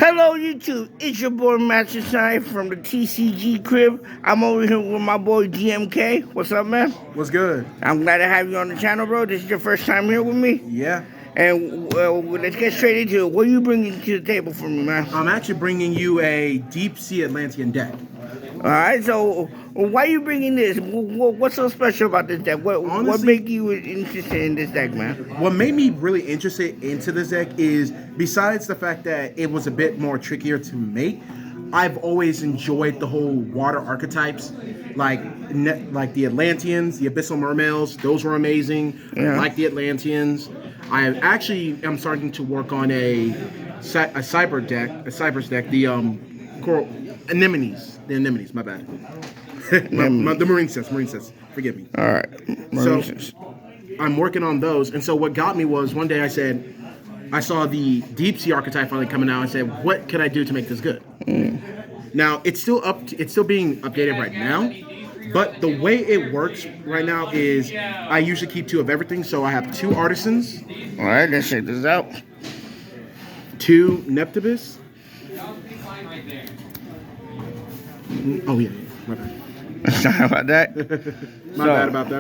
Hello YouTube, it's your boy Master Shine from the TCG crib. I'm over here with my boy GMK. What's up, man? What's good? I'm glad to have you on the channel, bro. This is your first time here with me. Yeah. And let's get straight into it. What are you bringing to the table for me, man? I'm actually bringing you a deep sea Atlantean deck. Alright, so why are you bringing this? What's so special about this deck? What made you interested in this deck, man? What made me really interested into this deck is, besides the fact that it was a bit more trickier to make, I've always enjoyed the whole water archetypes, like the Atlanteans, the Abyssal Mermaids. Those were amazing. Yeah. I like the Atlanteans. I actually am starting to work on a cyber deck, the coral anemones. The anemones, my bad. The marine sets. Forgive me. All right. So I'm working on those, and so what got me was one day I saw the deep sea archetype finally coming out. I said, what can I do to make this good? Now it's still being updated right now, but the way it works right now is I usually keep 2 of everything. So I have 2 artisans. All right, let's check this out. 2 Neptibus. Oh yeah, my bad. Sorry about that.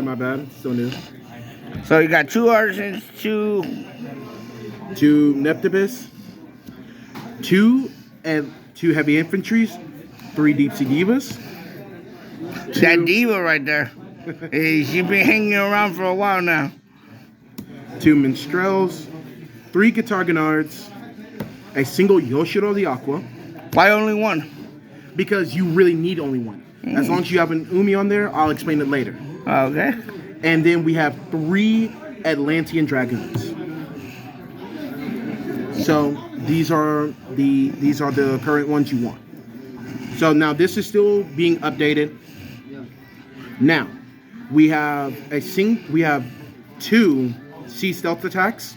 My bad. Still new. So you got 2 artisans, 2 Neptibus, 2 heavy infantries, 3 deep sea divas. That diva right there. She's been hanging around for a while now. 2 minstrels, 3 guitar grenards, a single Yoshiro the Aqua. Why only 1? Because you really need only 1. As long as you have an Umi on there, I'll explain it later. Okay. And then we have 3 Atlantean dragoons. So these are the current ones you want. So now this is still being updated. Now we have 2 sea stealth attacks.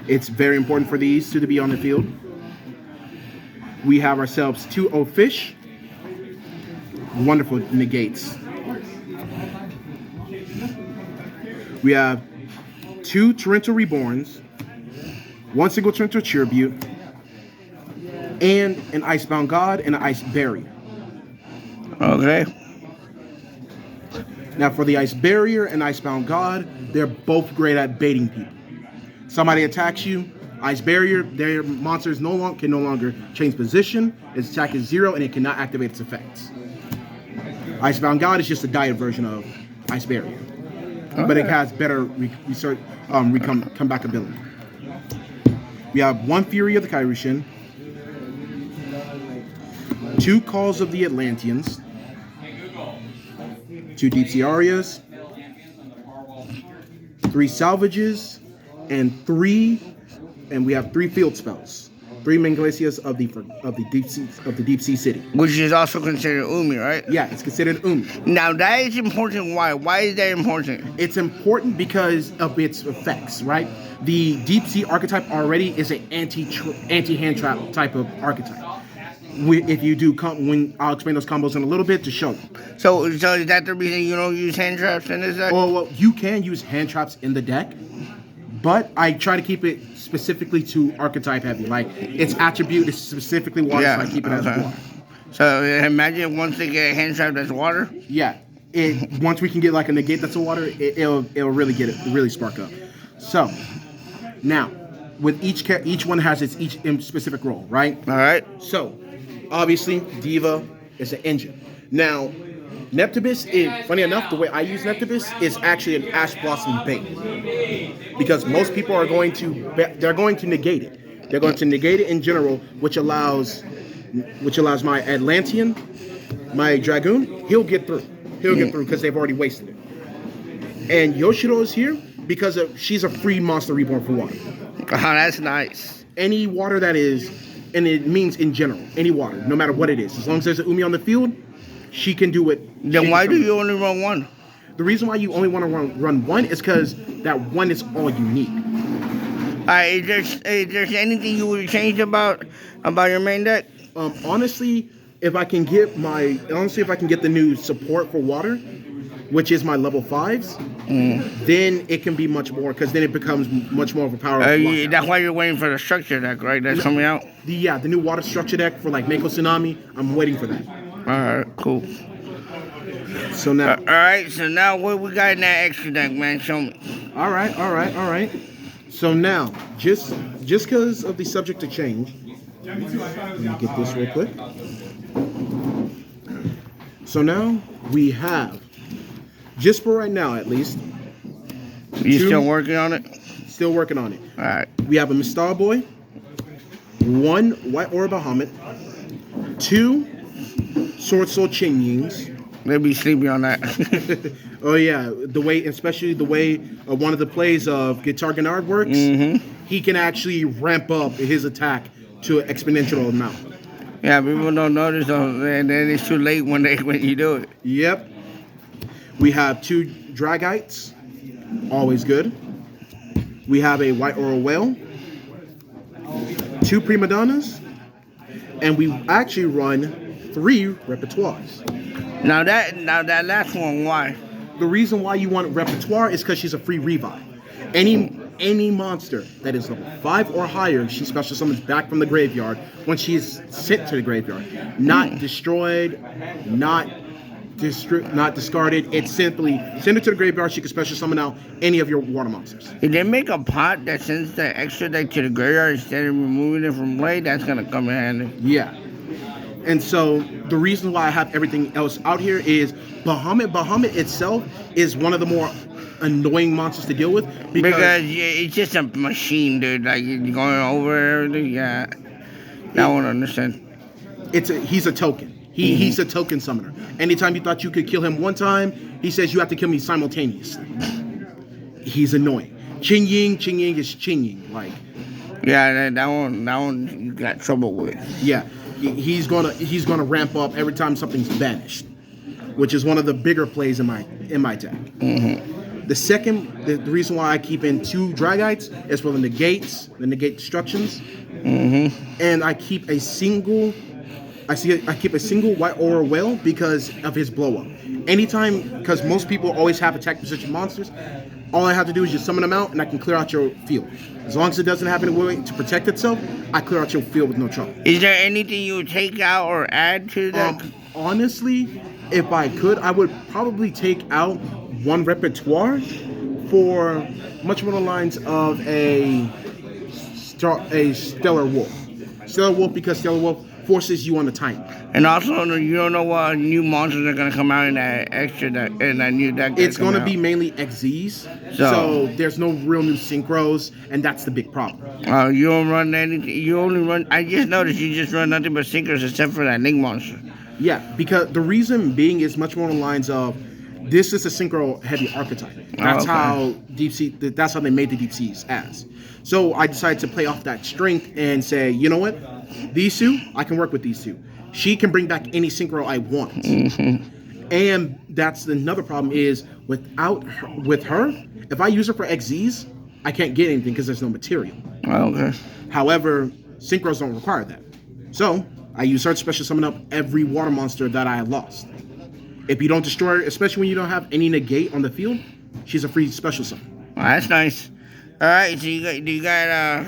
It's very important for these 2 to be on the field. We have ourselves 2 Ofish. Wonderful negates. We have 2 Torrential Reborns, 1 single Torrential Tribute, and an Icebound God and an Ice Barrier. Okay. Now for the Ice Barrier and Icebound God, they're both great at baiting people. Somebody attacks you, Ice Barrier, their monster can no longer change position, its attack is 0, and it cannot activate its effects. Icebound God is just a diet version of Ice Barrier, but it has better comeback ability. We have 1 Fury of the Kairushin, 2 Calls of the Atlanteans, 2 Deep Sea Arias, 3 Salvages, and we have 3 field spells. 3 Menglesias of the deep sea city, Which is also considered Umi, right? Yeah, it's considered Umi. Now that is important. Why? Why is that important? It's important because of its effects, right? The deep sea archetype already is an anti-hand trap type of archetype. If you do, I'll explain those combos in a little bit to show you. So is that the reason you don't use hand traps in this deck? Well, you can use hand traps in the deck, but I try to keep it specifically to archetype heavy. Like its attribute is specifically water, so I keep it as water. So imagine once they get a hand trap that's water. Yeah, once we can get like a negate that's a water, it'll really spark up. So now with each one has its specific role, right? All right. So obviously Diva is an engine. Now Neptibus is, funny enough, the way I use Neptibus is actually an Ash Blossom bait, because most people are going to negate it. They're going to negate it in general, which allows my Atlantean, my Dragoon, he'll get through because they've already wasted it. And Yoshiro is here because she's a free monster reborn for water. Oh, that's nice. Any water that is, and it means in general, any water, no matter what it is, as long as there's an Umi on the field, she can do it. Then why do you only run 1? The reason why you only want to run 1 is because that 1 is all you need. Alright, is there anything you would change about your main deck? Honestly, if I can get the new support for water, which is my level 5s, then it can be much more, because then it becomes much more of a power. Yeah, that's why you're waiting for the structure deck, right? That's coming out. The new water structure deck for like Mako Tsunami. I'm waiting for that. All right, cool. So now, all right. So now, what we got in that extra deck, man? Show me. all right. So now, just because of the subject to change, let me get this real quick. So now we have, just for right now at least. You still working on it? Still working on it. All right. We have a Mistar Boy, 1 White Aura Bahamut, 2 Sword Soul Chin Yings. They be sleepy on that. Oh yeah, especially the way one of the plays of Guitar Gennard works, he can actually ramp up his attack to an exponential amount. Yeah, people don't notice, and then it's too late when you do it. Yep. We have 2 Dragites, always good. We have a White Aura Whale, 2 Prima Donnas, and we actually run 3 repertoires. Now that last one, why? The reason why you want repertoire is because she's a free revive. Any monster that is level 5 or higher, she special summons back from the graveyard when she is sent to the graveyard. Not destroyed, not discarded. It's simply send her to the graveyard. She can special summon out any of your water monsters. If they make a pot that sends the extra deck to the graveyard instead of removing it from play, that's gonna come in handy. Yeah. And so the reason why I have everything else out here is Bahamut. Bahamut itself is one of the more annoying monsters to deal with because it's just a machine, dude. Like you're going over everything. Yeah, I won't understand. He's a token. He's a token summoner. Anytime you thought you could kill him one time, he says you have to kill me simultaneously. He's annoying. Chin Ying is Chin Ying. Like, yeah, that one you got trouble with. Yeah, he's gonna ramp up every time something's banished, which is one of the bigger plays in my deck. The reason why I keep in 2 Dragites is for the negate destructions, and I keep a single White Aura Whale because of his blow up. Anytime, because most people always have attack position monsters, all I have to do is just summon them out and I can clear out your field. As long as it doesn't have any way to protect itself, I clear out your field with no trouble. Is there anything you would take out or add to that? Honestly, if I could, I would probably take out 1 repertoire for much more the lines of a Stellar Wolf. Stellar Wolf, because Stellar Wolf forces you on the timer. And also, you don't know what new monsters are going to come out in that extra deck, in that new deck. It's going to be mainly XZs, so there's no real new synchros, and that's the big problem. You don't run anything. You only run. I just noticed you just run nothing but synchros except for that Link monster. Yeah, because the reason being is much more on the lines of this is a synchro heavy archetype. That's how Deep Sea. That's how they made the Deep Seas as. So I decided to play off that strength and say, you know what, these 2, I can work with these 2. She can bring back any synchro I want. And that's another problem is with her, if I use her for XZs, I can't get anything because there's no material. Okay. However, synchros don't require that. So I use her to special summon up every water monster that I have lost. If you don't destroy her, especially when you don't have any negate on the field, she's a free special summon. Well, that's nice. All right, so do you got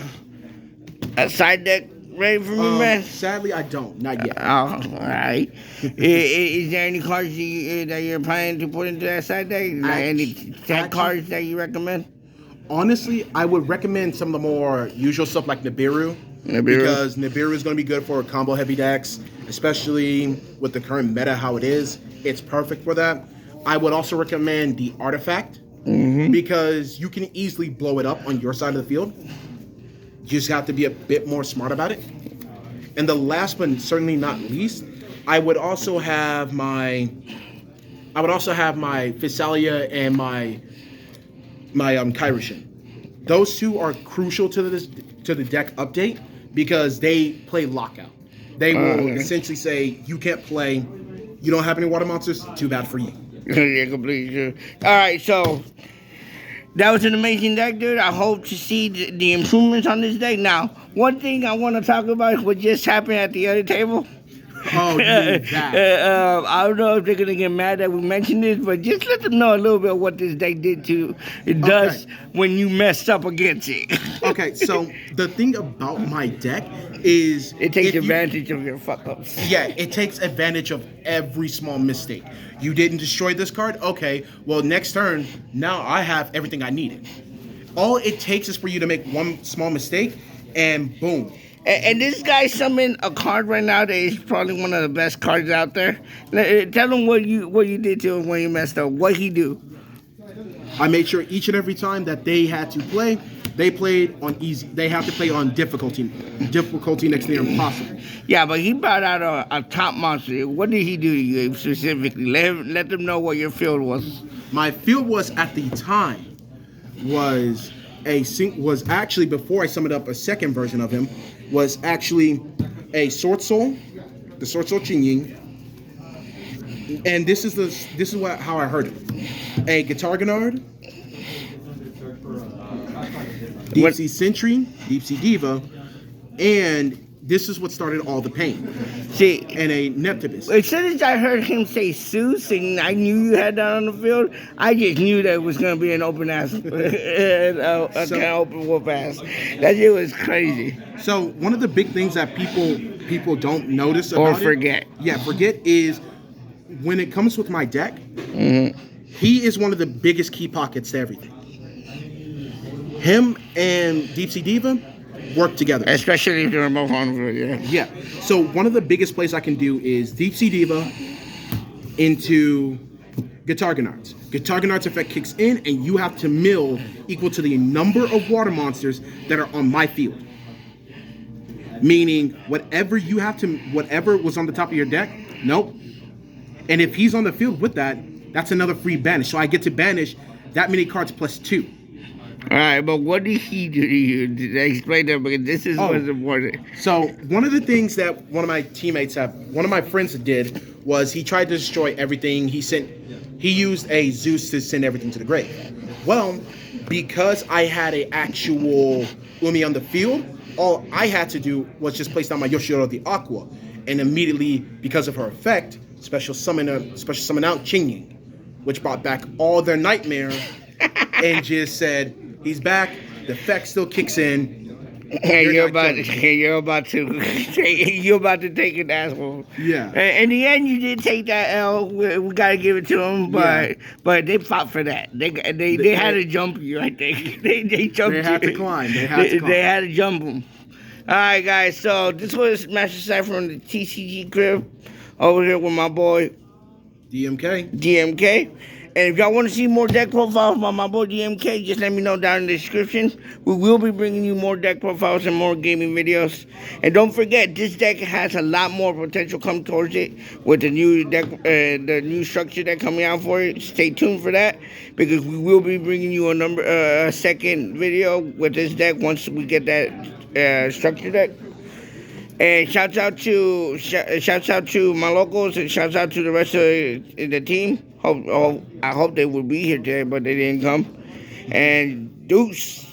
a side deck ready for me, man? Sadly, I don't. Not yet. All right. Is there any cards that you're planning to put into that side deck? Like any tech cards that you recommend? Honestly, I would recommend some of the more usual stuff like Nibiru. Because Nibiru is going to be good for combo heavy decks, especially with the current meta how it is. It's perfect for that. I would also recommend the Artifact. Because you can easily blow it up on your side of the field. You just have to be a bit more smart about it. And the last but certainly not least, I would also have my Physalia and my Kyroshin. Those 2 are crucial to the deck update because they play lockout. They will essentially say you can't play, you don't have any water monsters, too bad for you. Yeah, completely true. All right, so that was an amazing deck, dude. I hope to see the improvements on this deck. Now, one thing I want to talk about is what just happened at the other table. Oh, that. I don't know if they're gonna get mad that we mentioned this, but just let them know a little bit what this deck does when you messed up against it. Okay, so the thing about my deck is It takes advantage of your fuck ups. Yeah, it takes advantage of every small mistake. You didn't destroy this card? Okay, well, next turn, now I have everything I needed. All it takes is for you to make one small mistake, and boom. And this guy summoned a card right now that is probably one of the best cards out there. Tell him what you did to him when you messed up. What he do? I made sure each and every time that they had to play, they played on easy. They have to play on difficulty next to impossible. Yeah, but he brought out a top monster. What did he do to you specifically? Let them know what your field was. My field was at the time was actually, before I summoned up a second version of him, was actually a Sword Soul, the Sword Soul Chingying. And this is how I heard it. A Guitar Gennard, Deep Sea Sentry, Deep Sea Diva, and this is what started all the pain. See, and a Neptibus. As soon as I heard him say Zeus, and I knew you had that on the field, I just knew that it was going to be an open ass, an open whoop ass. That shit was crazy. So one of the big things that people don't notice about or forget. Forget is when it comes with my deck, he is one of the biggest key pockets to everything. Him and Deep Sea Diva work together. Especially if they're both on the field, yeah. Yeah. So one of the biggest plays I can do is Deep Sea Diva into Guitar Gennard's. Guitar Gennard's effect kicks in, and you have to mill equal to the number of water monsters that are on my field. Meaning, whatever was on the top of your deck, nope. And if he's on the field with that, that's another free banish. So I get to banish that many cards plus 2. All right, but what did he do to you? Explain that, because this is what's important. So one of the things that one of my friends did was he tried to destroy everything. He used a Zeus to send everything to the grave. Well, because I had an actual Umi on the field, all I had to do was just place down my Yoshiro the Aqua, and immediately, because of her effect, special summon out Chingying, which brought back all their nightmare, and just said, he's back, the effect still kicks in. And you're about to take an asshole. Yeah. In the end, you did take that L. We gotta give it to them, but they fought for that. They had to jump you, I think. They jumped you. They had to climb. They had to jump them. All right, guys. So this was Master Cypher from the TCG crib over here with my boy DMK. And if y'all want to see more deck profiles by my boy DMK, just let me know down in the description. We will be bringing you more deck profiles and more gaming videos. And don't forget, this deck has a lot more potential come towards it with the new deck, the new structure that coming out for it. Stay tuned for that, because we will be bringing you a second video with this deck once we get that structure deck. And shouts out to my locals, and shouts out to the rest of the team. I hope they would be here today, but they didn't come. And deuce.